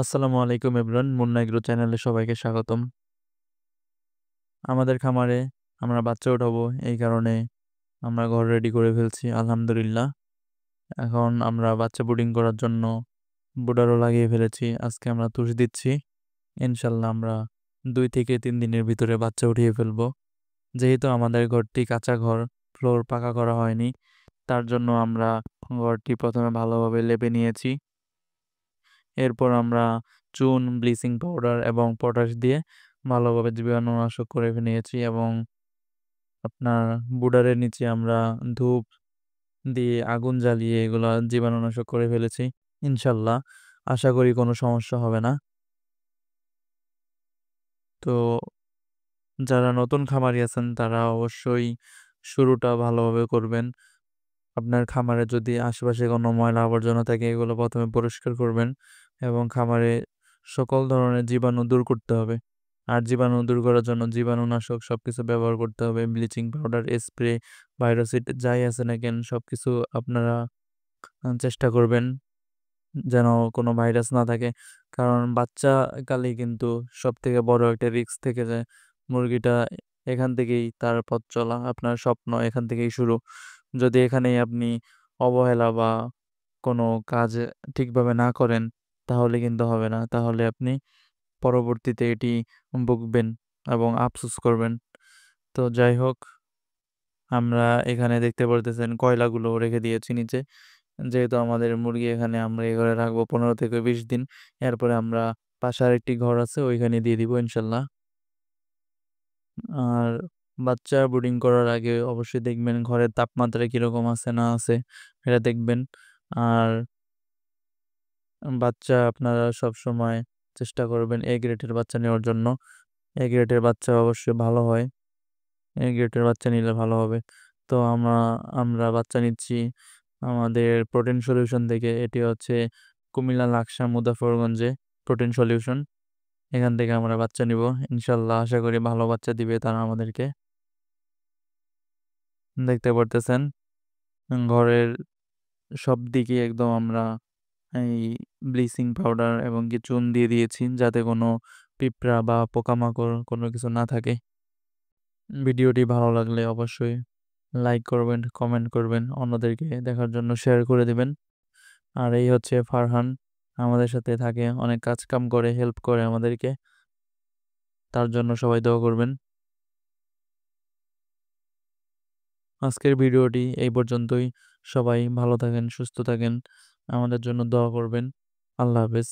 আসসালামু আলাইকুম everyone, Munna agro চ্যানেলে সবাইকে স্বাগতম। আমাদের খামারে আমরা বাচ্চা উঠাবো, এই কারণে আমরা ঘর রেডি করে ফেলছি আলহামদুলিল্লাহ। এখন আমরা বাচ্চা ব্রুডিং করার জন্য বুডারও লাগিয়ে ফেলেছি। আজকে আমরা তুষ দিচ্ছি। ইনশাল্লাহ আমরা 2 থেকে 3 দিনের ভিতরে বাচ্চা উঠিয়ে ফেলবো। যেহেতু আমাদের ঘরটি কাঁচা ঘর, ফ্লোর পাকা করা হয়নি, তার জন্য আমরা ঘরটি প্রথমে ভালোভাবে লেপে নিয়েছি। এরপর আমরা চুন, ব্লিচিং পাউডার এবং পটাশ দিয়ে ভালোভাবে জীবাণুনাশক করে নিয়েছি এবং আপনার বুডারের নিচে আমরা ধূপ দিয়ে আগুন জ্বালিয়ে এগুলা জীবাণুনাশক করে ফেলেছি। ইনশাল্লাহ আশা করি কোনো সমস্যা হবে না। তো যারা নতুন খামারি আছেন তারা অবশ্যই শুরুটা ভালোভাবে করবেন। আপনার খামারে যদি আশেপাশে কোনো ময়লা আবর্জনা থাকে এগুলো প্রথমে পরিষ্কার করবেন এবং খামারে সকল ধরনের জীবাণু দূর করতে হবে। আর জীবাণু দূর করার জন্য জীবাণুনাশক সবকিছু ব্যবহার করতে হবে। ব্লিচিং পাউডার, স্প্রে, ভাইরাসিড যাই আছে না কেন সবকিছু আপনারা চেষ্টা করবেন যেন কোনো ভাইরাস না থাকে। কারণ বাচ্চা কালেই কিন্তু সব থেকে বড় একটা রিস্ক থেকে যায়। মুরগিটা এখান থেকেই তার পথ চলা, আপনার স্বপ্ন এখান থেকেই শুরু। যদি এখানেই আপনি অবহেলা বা কোনো কাজ ঠিকভাবে না করেন তাহলে কিন্তু হবে না। তাহলে আপনি পরবর্তীতে এটি ভুগবেন এবং আফসোস করবেন। তো যাই হোক, আমরা এখানে দেখতে পারতেছেন কয়লাগুলো রেখে দিয়েছি নিচে। যেহেতু আমাদের মুরগি এখানে আমরা এই ঘরে রাখবো 15 থেকে 20 দিন। এরপরে আমরা পাশে আরেকটি ঘর আছে ওইখানে দিয়ে দিব ইনশাল্লাহ। আর বাচ্চা ব্রুডিং করার আগে অবশ্যই দেখবেন ঘরের তাপমাত্রা কিরকম আছে না আছে, এটা দেখবেন। আর বাচ্চা আপনারা সব সময় চেষ্টা করবেন এ গ্রেডের বাচ্চা নেওয়ার জন্য। এ গ্রেডের বাচ্চা অবশ্যই ভালো হয়, এ গ্রেডের বাচ্চা নিলে ভালো হবে। তো আমরা বাচ্চা নিচ্ছি আমাদের প্রোটিন সলিউশন থেকে। এটি হচ্ছে কুমিল্লা, লাকসাম, মুজাফফরগঞ্জে প্রোটিন সলিউশন। এখান থেকে আমরা বাচ্চা নিব ইনশাল্লাহ। আশা করি ভালো বাচ্চা দিবে তারা আমাদেরকে। দেখতে পারতেছেন ঘরের সব দিকে একদম আমরা এই ব্লিচিং পাউডার এবং কি চুন দিয়ে দিয়েছি যাতে কোনো পিঁপড়া বা পোকামাকড় কোনো কিছু না থাকে। ভিডিওটি ভালো লাগলে অবশ্যই লাইক করবেন, কমেন্ট করবেন, অন্যদেরকে দেখার জন্য শেয়ার করে দিবেন। আর এই হচ্ছে ফারহান, আমাদের সাথে থাকে, অনেক কাজ কাম করে, হেল্প করে আমাদেরকে। তার জন্য সবাই দোয়া করবেন। আজকের ভিডিওটি এই পর্যন্তই। সবাই ভালো থাকেন, সুস্থ থাকেন, আমাদের জন্য দোয়া করবেন। আল্লাহ হাফেজ।